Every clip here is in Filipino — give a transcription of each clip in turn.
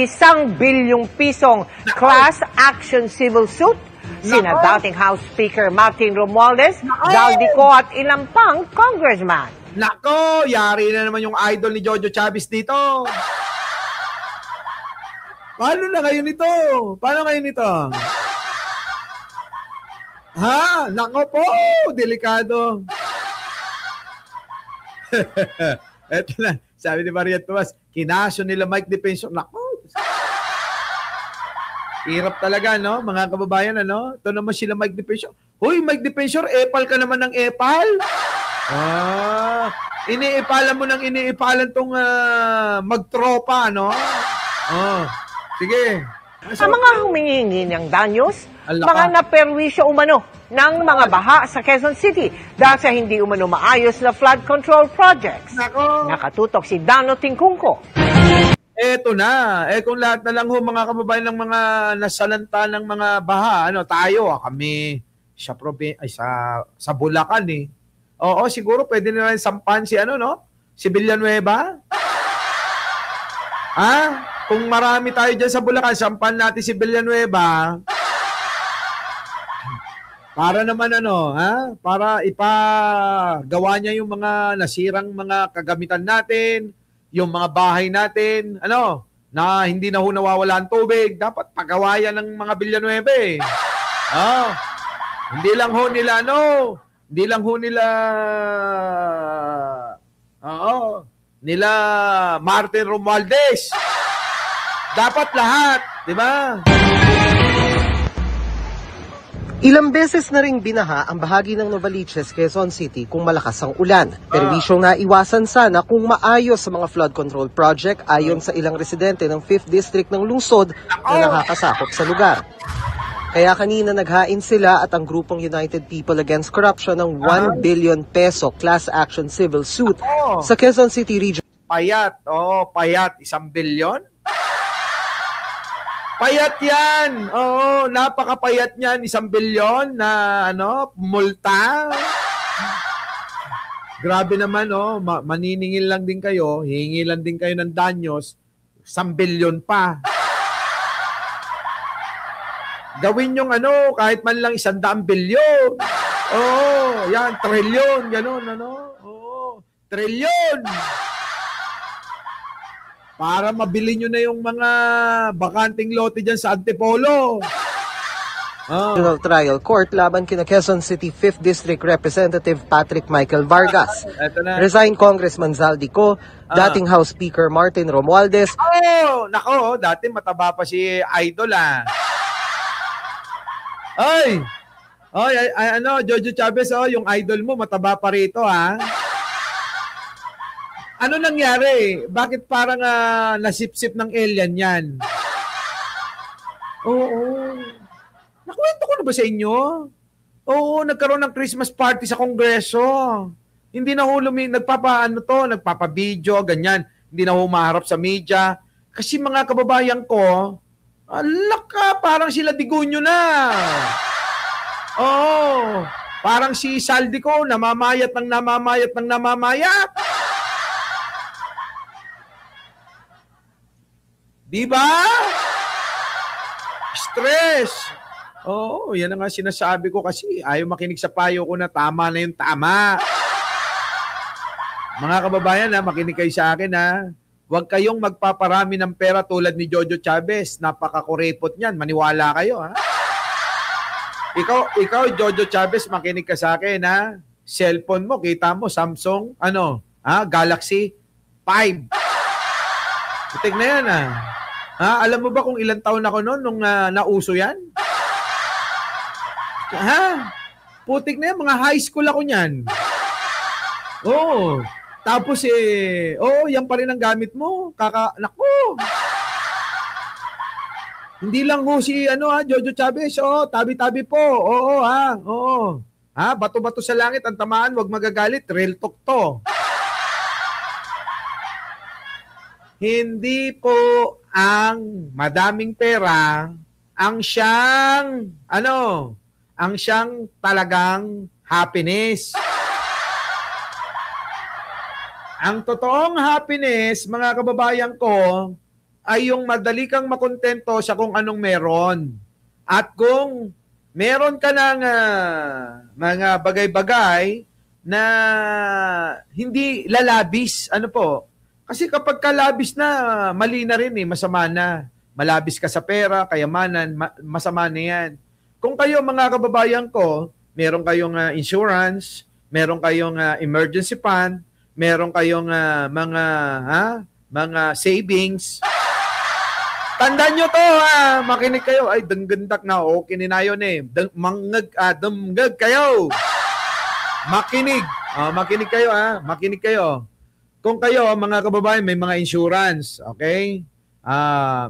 1 bilyong pisong class action civil suit sina dating House Speaker Martin Romualdez, Zaldico at ilang pang congressman. Nako, yari na naman yung idol ni Jojo Chavez dito. Paano na kayo nito? Paano kayo nito? Ha? Nako po, delikado. Eto na, sabi ni Maria Tomas, kinaso nila Mike Defensor. Nako, hirap talaga, no? Mga kababayan, ano? Ito naman sila Mike Defensor. Hoy, Mike Defensor, epal ka naman ng epal. Iniipalan mo ng iniipalan tong magtropa, no? Sige. Ang mga humingi ng danyos, mga naperwisyo umano ng mga baha sa Quezon City dahil sa hindi umano maayos na flood control projects. Nako. Nakatutok si Dano Tingkungko. Eto na. Kung lahat na lang ho mga kababayan ng mga nasalanta ng mga baha, tayo, kami sa Bulacan eh. Oo, siguro pwede na rin sampan si si Villanueva. Kung marami tayo dyan sa Bulacan, sampan natin si Villanueva. Para naman para ipagawa niya yung mga nasirang mga kagamitan natin, yung mga bahay natin, na hindi na ho nawawala ang tubig, dapat pagawayan ng mga Villanueva eh. Hindi lang ho nila Martin Romualdez. Dapat lahat, di ba? Ilang beses na ring binaha ang bahagi ng Novaliches, Quezon City kung malakas ang ulan. Perwisyong naiwasan sana kung maayos sa mga flood control project ayon sa ilang residente ng 5th District ng lungsod na nakakasakop sa lugar. Kaya kanina naghain sila at ang grupong United People Against Corruption ng 1 billion peso class action civil suit sa Quezon City region. Payat, payat, 1 bilyon? Payat yan. Oo, napakapayat niyan. 1 bilyon na multa. Grabe naman, maniningil lang din kayo, hihingi lang din kayo ng danyos, 1 bilyon pa. Gawin yung kahit man lang 100 bilyon. Oo, yan, trilyon, gano'n, Oo, trilyon. Para mabili nyo na yung mga bakanting lote dyan sa Antipolo. Trial Court laban kina Quezon City 5th District Representative Patrick Michael Vargas. Resigned Congressman Zaldico, dating House Speaker Martin Romualdez. Nako, dati mataba pa si Idol Jojo Chavez, yung idol mo mataba pa rito Ano nangyari? Bakit parang nasipsip ng alien yan? Oo. Nakwento ko na ba sa inyo? Oo, nagkaroon ng Christmas party sa Kongreso. Hindi na ho nagpapa-video, ganyan. Hindi na ho maharap sa media. Kasi mga kababayan ko, parang sila Digunyo na. Oo. Parang si Zaldico, namamayat. Di ba? Stress. Oo, yan ang nga sinasabi ko kasi ayaw makinig sa payo ko na tama na yung tama. Mga kababayan makinig kayo sa akin Huwag kayong magpaparami ng pera tulad ni Jojo Chavez. Napakakurepot niyan. Maniwala kayo Ikaw Jojo Chavez, makinig ka sa akin Cellphone mo, kita mo, Samsung, Galaxy 5. Putik na yan alam mo ba kung ilang taon ako noon nung nauso yan? Putik na yan, mga high school ako niyan. Oo. Tapos yan pa rin ang gamit mo. Naku. Hindi lang si Jojo Chavez, tabi-tabi po. Oo. Bato-bato sa langit ang tamaan, wag magagalit, real talk to. Hindi po ang madaming pera ang siyang talagang happiness. Ang totoong happiness, mga kababayan ko, ay yung madali kang makontento sa kung anong meron. At kung meron ka ng mga bagay-bagay na hindi lalabis, ano po? Kasi kapag kalabis na, mali na rin masama na. Malabis ka sa pera, kayamanan, masama na yan. Kung kayo mga kababayan ko, meron kayong insurance, meron kayong emergency fund, meron kayong mga savings. Tandaan nyo to makinig kayo. Ay, denggendak na, okay na yun damgag kayo. Makinig. Makinig kayo makinig kayo. Kung kayo, mga kababayan, may mga insurance, okay?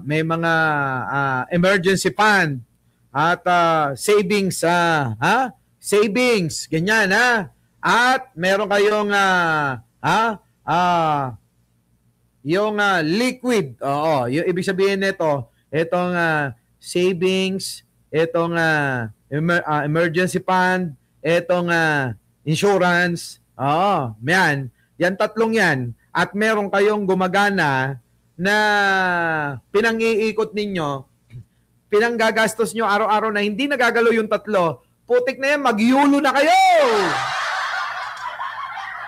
May mga emergency fund at savings, savings, ganyan, At meron kayong yung liquid. Yung ibig sabihin nito, itong savings, itong emergency fund, itong insurance. Yan tatlong yan. At meron kayong gumagana na pinang-iikot ninyo, pinanggagastos nyo araw-araw na hindi nagagalaw yung tatlo, putik na yan, mag-yulo na kayo!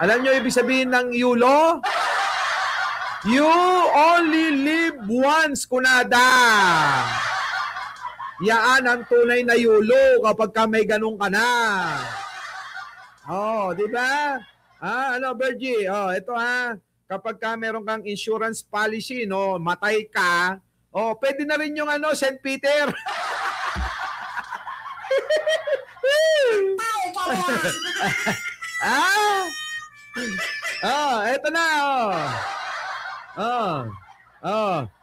Alam nyo ibig sabihin ng yulo? You only live once, kunada. Yaan ang tunay na yulo kapag ka may ganun ka na. Di ba? Bergie? Ito kapag ka meron kang insurance policy, matay ka, pwede na rin yung St. Peter. Ito na,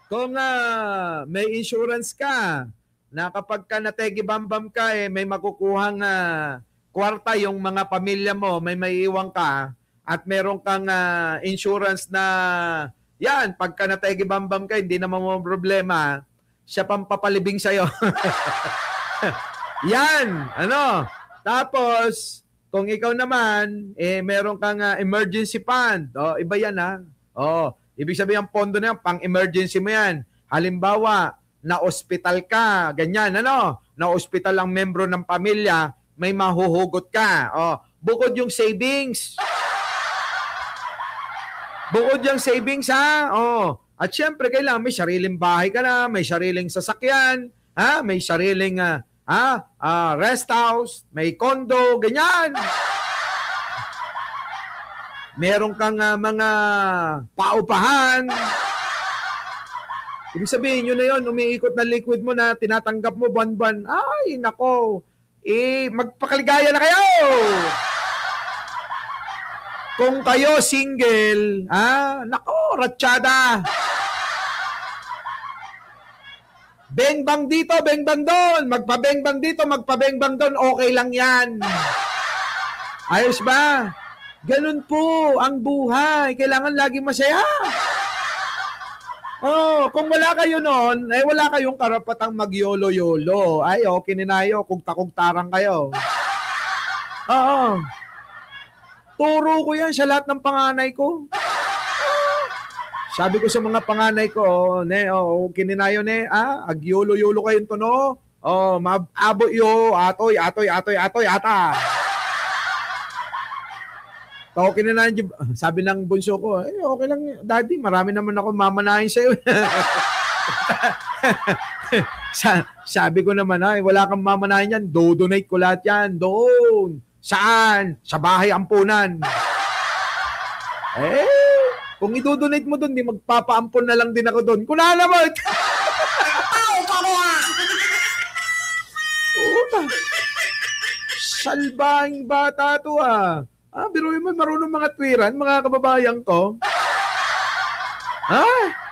kung may insurance ka, na kapag ka nategi-bambam ka, may makukuhang kwarta yung mga pamilya mo, may maiiwang ka, at meron kang insurance na, yan, pagka nategi-bambam ka, hindi naman mo problema, siya pang papalibing sa'yo. Yan, Tapos, kung ikaw naman, meron kang emergency fund. Iba yan, ibig sabihin ang pondo na yan, pang-emergency mo yan. Halimbawa, na-hospital ka, ganyan, na-hospital ang membro ng pamilya, may mahuhugot ka. Bukod yung savings. Bukod yung savings, At syempre, kailangan may sariling bahay ka na, may sariling sasakyan, may sariling rest house, may condo, ganyan. Meron kang mga paupahan. Ibig sabihin, yun na yun, umiikot na liquid mo na tinatanggap mo buwan-buwan. Ay, nako. Magpakaligaya na kayo. Kung kayo single, nako, ratsyada. Beng-bang dito, beng-bang doon. Magpa-beng-bang dito, magpa-beng-bang doon. Okay lang yan. Ayos ba? Ganun po ang buhay. Kailangan lagi masaya. Kung wala kayo noon, wala kayong karapatang mag-yolo-yolo. Ay, okay ninayo. Kugta-kugtarang kayo. Turo ko yan sa lahat ng panganay ko. Sabi ko sa mga panganay ko, kininayo agyolo-yolo kayo to, mababo yo, atoy, ata. Kininayo, sabi ng bunso ko, okay lang, daddy, marami naman ako mamanahin sa'yo. Sabi ko naman, wala kang mamanahin yan, do-donate ko lahat yan, doon. Saan? Sa bahay ampunan. Kung i-donate mo doon, di magpapaampon na lang din ako doon. Kuna naman! Salbahing bata to biruin mo, marunong mga twiran, mga kababayan ko.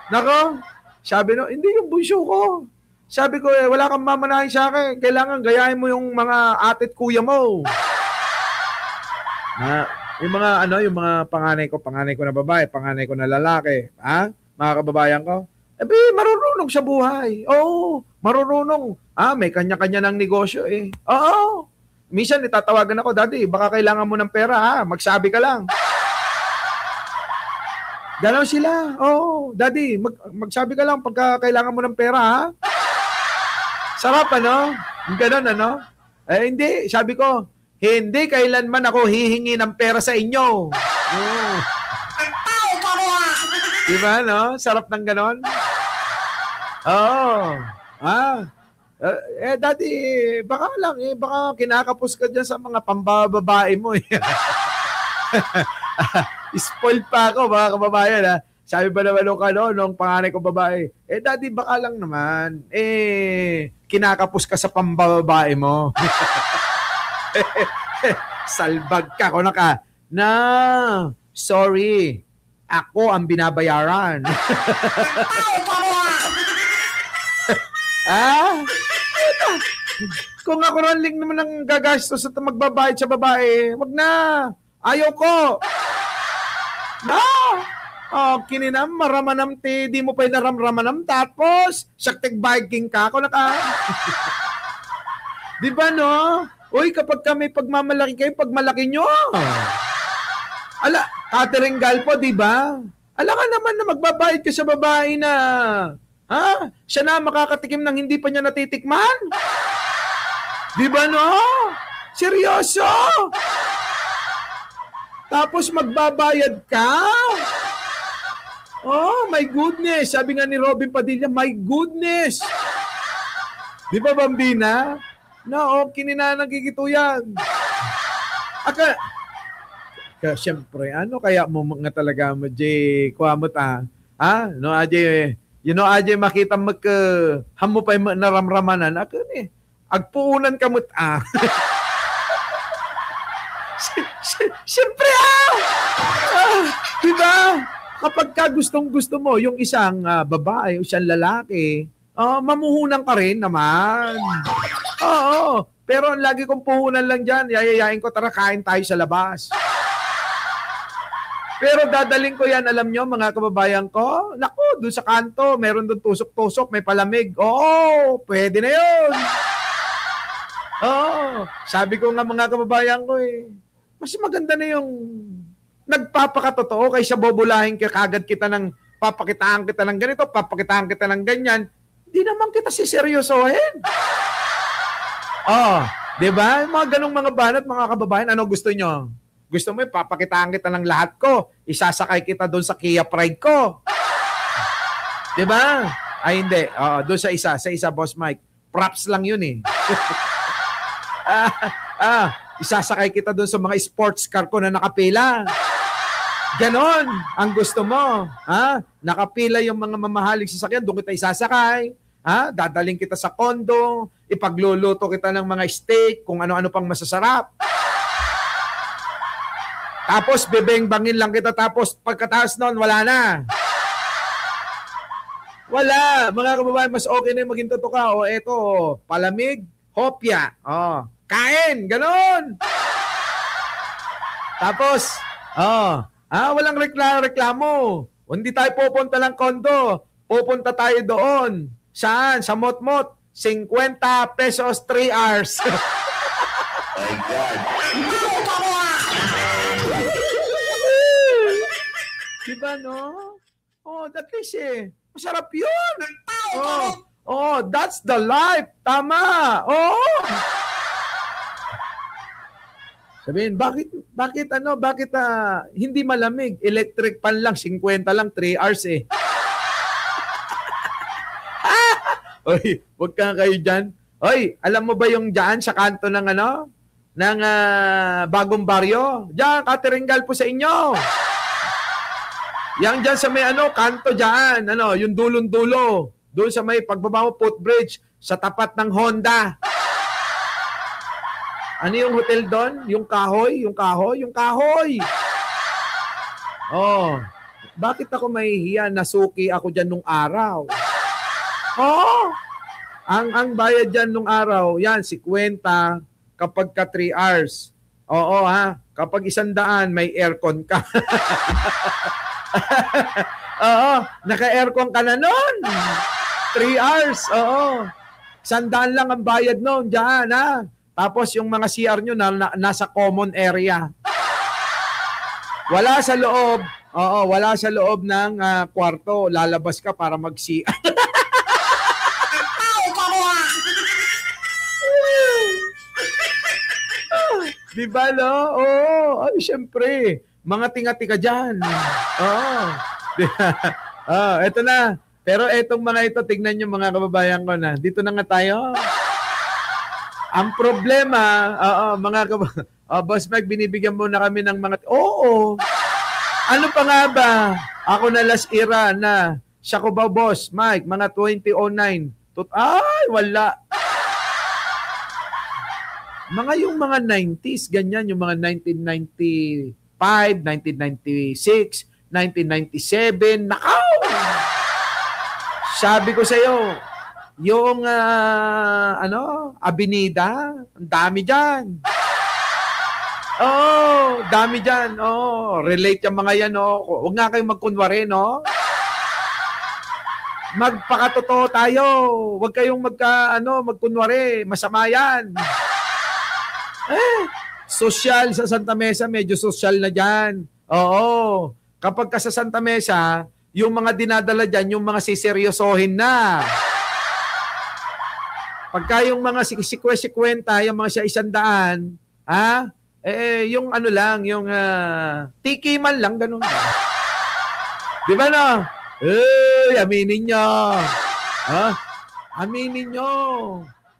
Nako, sabi hindi yung bunso ko. Sabi ko, wala kang mamanahin sa akin. Kailangan gayahin mo yung mga atit kuya mo. Yung mga yung mga panganay ko na babae, panganay ko na lalaki, mga kababayan ko. Marunong sa buhay. Marunong. May kanya-kanya ng negosyo Minsan itatawagan ako, daddy, baka kailangan mo ng pera, magsabi ka lang. Ganon sila. Oo, daddy, magsabi ka lang pagka kailangan mo ng pera, ha? Sarap, ano? Ganon, ano? Eh, hindi. Sabi ko, hindi kailanman ako hihingi ng pera sa inyo. Oh. Diba, no? Sarap ng ganon. Oo. Daddy, baka lang, baka kinakapos ka dyan sa mga pambababae mo. Spoiled pa ako, mga kababayan, ha? Sabi ba naman nung panganay ko babae, daddy, baka lang naman, kinakapos ka sa pambababae mo. Salbag ka, kung na, sorry, ako ang binabayaran. Kung ako ranling naman ang gagastos at magbabayad sa babae, wag na. Ayaw ko. Na! Kininam, maramanam ti, di mo pa naramramanam, tapos, saktig biking ka, ako Di ba, no? Uy, kapag kami pagmamalaki kayo, pagmalaki nyo. Catherine Galpo, di ba? Ala ka naman na magbabayad ka sa babae na, siya na makakatikim ng hindi pa niya natitikman. Di ba, no? Seryoso? Tapos magbabayad ka? Oh, my goodness. Sabi nga ni Robin Padilla, my goodness. Di ba, Bambina? Kininanagigito yan. Siyempre, kaya mo nga talaga mo, Jay, kuhamot, no, Ajay, Ajay, makita hamo pa yung naramramanan, agpuunan kamot, Siyempre, diba? Kapag ka gustong-gusto mo, yung isang babae o isang lalaki, mamuhunan ka rin naman. Oo. Pero ang lagi kong puhunan lang dyan, yayayain ko, tara, kain tayo sa labas. Pero dadaling ko yan, alam nyo, mga kababayan ko, naku, doon sa kanto, meron doon tusok-tusok, may palamig. Oo, pwede na yun. Oo. Sabi ko nga, mga kababayan ko, mas maganda na yung nagpapakatotoo kaysa bobolahin ka kagad kita ng papakitaan kita ng ganito, papakitaan kita ng ganyan. Hindi naman kita siseryosohin. Di ba? Mga ganong mga banat, mga kababayan, ano gusto nyo? Gusto mo papakitaan kita ng lahat ko, isasakay kita doon sa Kia Pride ko. Di ba? Ay, hindi. Doon sa isa, Boss Mike. Props lang yun isasakay kita doon sa mga sports car ko na nakapila. Ganon ang gusto mo. Nakapila yung mga mamahaling sasakyan, doon kita isasakay. Dadaling kita sa kondo, ipagluluto kita ng mga steak, kung ano-ano pang masasarap. Tapos bebeng-bangin lang kita, tapos pagkataas nun, wala na. Wala. Mga kababayan, mas okay na yung maging totoo ka. Eto, palamig, hopya. Kain, ganon. Tapos, walang reklamo. Hindi tayo pupunta ng kondo. Pupunta tayo doon. Saan? Sa Motmot. 50 pesos, 3 hours. My God. Diba, no? That is masarap yun. That's the life. Tama. Sabihin, bakit hindi malamig? Electric pan lang, 50 lang, 3 hours Oy, wag ka kayo dyan. Oy, alam mo ba yung dyan sa kanto ng Bagong Baryo? Diyan, Catherine Galpo sa inyo. Yang dyan sa may kanto dyan, yung dulong-dulo. Doon sa may pagbaba mo, footbridge, sa tapat ng Honda. Ano yung hotel doon? Yung kahoy? Bakit ako mahihiya? Nasuki ako dyan nung araw. Ang bayad dyan nung araw, yan, 50 kapag ka 3 hours. Kapag 100, may aircon ka. Naka-aircon ka na nun. 3 hours, 100 lang ang bayad nun dyan, Tapos yung mga CR nyo nasa common area. Wala sa loob. Oo, wala sa loob ng kwarto. Lalabas ka para mag-CR. Di ba, no? Oo. Ay, syempre. Mga tingati ka dyan. Oo. Eto na. Pero etong mga ito, tignan nyo mga kababayan ko na. Dito na nga tayo. Ang problema, Boss Mike, binibigyan mo na kami ng mga... Oo. Ano pa nga ba? Ako na last era na. Siya ko ba, Boss Mike? Mga 2009. Ay, wala. Yung mga 90s, ganyan. Yung mga 1995, 1996, 1997. Nakaw! Sabi ko sa iyo, yung Avenida, ang dami diyan. Oh, dami diyan. Oh, relate yung mga yan, oh. Huwag nga kayong magkunwari, no? Magpakatotoo tayo. Huwag kayong magkunwari, masama yan. Social sa Santa Mesa, medyo social na diyan. Oo. Kapag ka sa Santa Mesa, yung mga dinadala dyan, yung mga siseryosohin na. Pagka yung mga 50, yung mga siya 100, yung yung tikiman lang, ganun. Di ba no? Aminin nyo. Aminin nyo.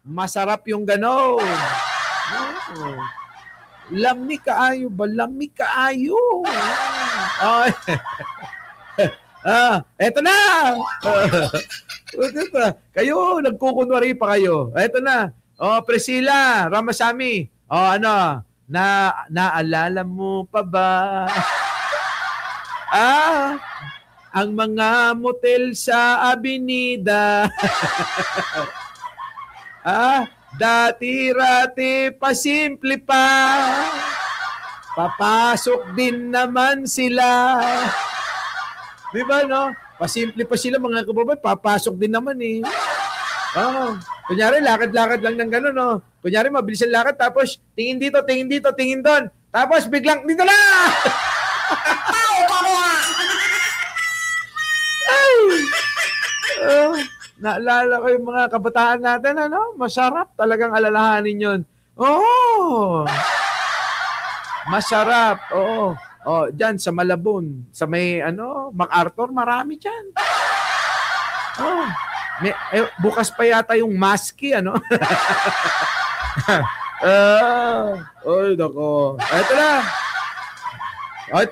Masarap yung ganun. Lami kaayo ba? Lami kaayo. Eto na! Kayo, nagkukunwari pa kayo. Eto na. Priscilla, Ramasamy. Naalala mo pa ba? Ang mga motel sa Avenida. Dati-rati pasimple pa. Papasok din naman sila. Di ba, no? Pasimple pa sila, mga kababayan. Papasok din naman, eh. Kunyari, lakad-lakad lang ng gano'n, no? Kunyari, mabilis ang lakad, tapos tingin dito, tingin doon. Tapos biglang, dito na! Ay! Naalala ko yung mga kabataan natin, Masarap talagang alalahanin yun. Oo! Masarap, oo. Diyan sa Malabon, sa may MacArthur, marami diyan. Bukas pa yata yung Maski, nako. Ito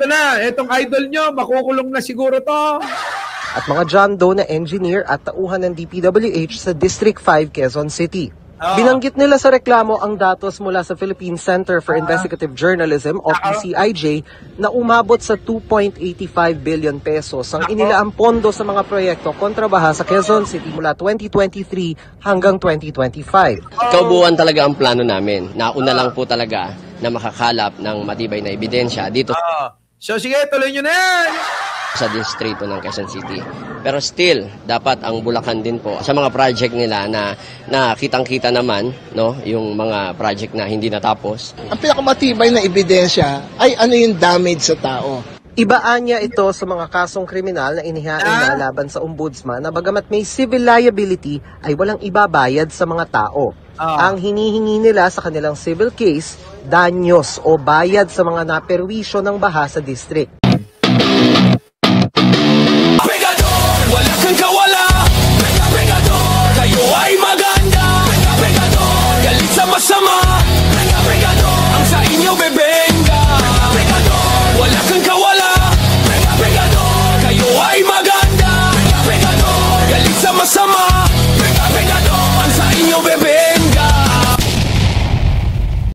na. Itong idol nyo, makukulong na siguro to. At mga John Doe na engineer at tauhan ng DPWH sa District 5, Quezon City. Binanggit nila sa reklamo ang datos mula sa Philippine Center for Investigative Journalism o PCIJ na umabot sa 2.85 billion pesos ang inilaang pondo sa mga proyekto kontrabaha sa Quezon City mula 2023 hanggang 2025. Kaubuan talaga ang plano namin. Nauna lang po talaga na makakalap ng matibay na ebidensya dito So sige, tuloy nyo na yan! sa distrito ng Quezon City. Pero still, dapat ang Bulacan din po sa mga project nila na kitang-kita naman, yung mga project na hindi natapos. Ang pinakamatibay na ebidensya ay ano yung damage sa tao. Ibaan niya ito sa mga kasong kriminal na inihain na laban sa ombudsman na bagamat may civil liability ay walang ibabayad sa mga tao. Ang hinihingi nila sa kanilang civil case, danyos o bayad sa mga naperwisyo ng baha sa district.